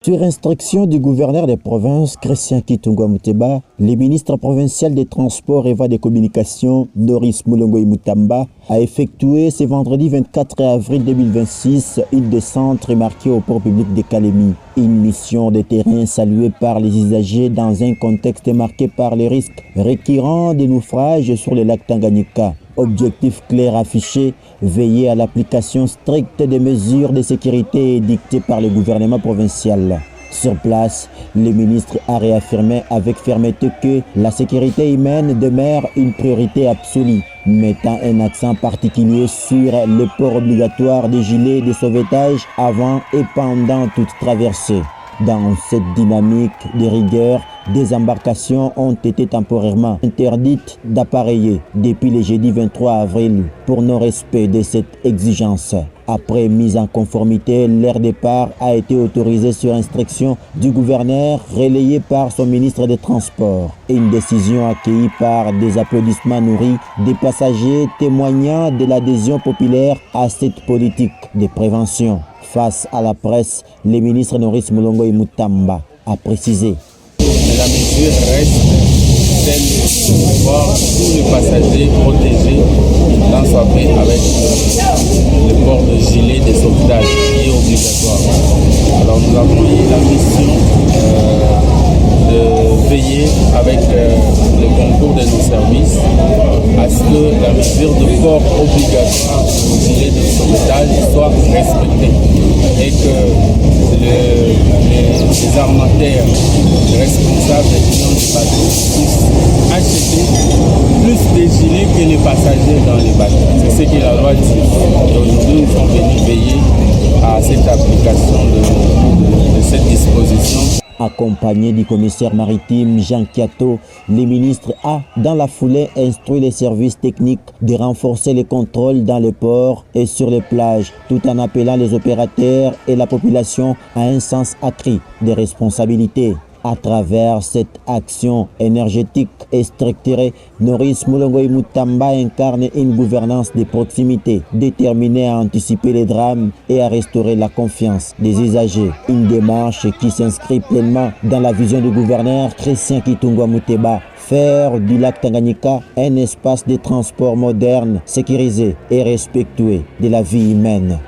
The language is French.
Sur instruction du gouverneur des provinces, Christian Kitungwa Muteba, le ministre provincial des Transports et Voies des Communications, Norris Mulongo Mutamba, a effectué ce vendredi 24 avril 2026 une descente remarquée au port public de Kalemi. Une mission de terrain saluée par les usagers dans un contexte marqué par les risques récurrents de naufrages sur le lac Tanganyika. Objectif clair affiché, veiller à l'application stricte des mesures de sécurité édictées par le gouvernement provincial. Sur place, le ministre a réaffirmé avec fermeté que la sécurité humaine demeure une priorité absolue, mettant un accent particulier sur le port obligatoire des gilets de sauvetage avant et pendant toute traversée. Dans cette dynamique de rigueur, des embarcations ont été temporairement interdites d'appareiller depuis le jeudi 23 avril pour non-respect de cette exigence. Après mise en conformité, leur départ a été autorisé sur instruction du gouverneur relayé par son ministre des Transports. Une décision accueillie par des applaudissements nourris des passagers témoignant de l'adhésion populaire à cette politique de prévention. Face à la presse, le ministre Norris Mulongo Mutamba a précisé. La mesure reste celle de voir tous les passagers protégés dans sa paix avec le port de gilet de sauvetage qui est obligatoire. Alors nous avons eu la mission de veiller avec le concours de nos services à ce que la mesure de port obligatoire du gilet de sauvetage soit respectée et que les armateurs responsables des clients du bateau puissent acheter plus de gilets que les passagers dans les bateaux. C'est ce que la loi dit. Et aujourd'hui, nous sommes venus veiller à cette application de cette disposition. Accompagné du commissaire maritime Jean Kiato, le ministre a, dans la foulée, instruit les services techniques de renforcer les contrôles dans les ports et sur les plages, tout en appelant les opérateurs et la population à un sens accru des responsabilités. À travers cette action énergétique et structurée, Norris Mulongo Mutamba incarne une gouvernance de proximité déterminée à anticiper les drames et à restaurer la confiance des usagers. Une démarche qui s'inscrit pleinement dans la vision du gouverneur Christian Kitungwa Muteba, faire du lac Tanganyika un espace de transport moderne, sécurisé et respectueux de la vie humaine.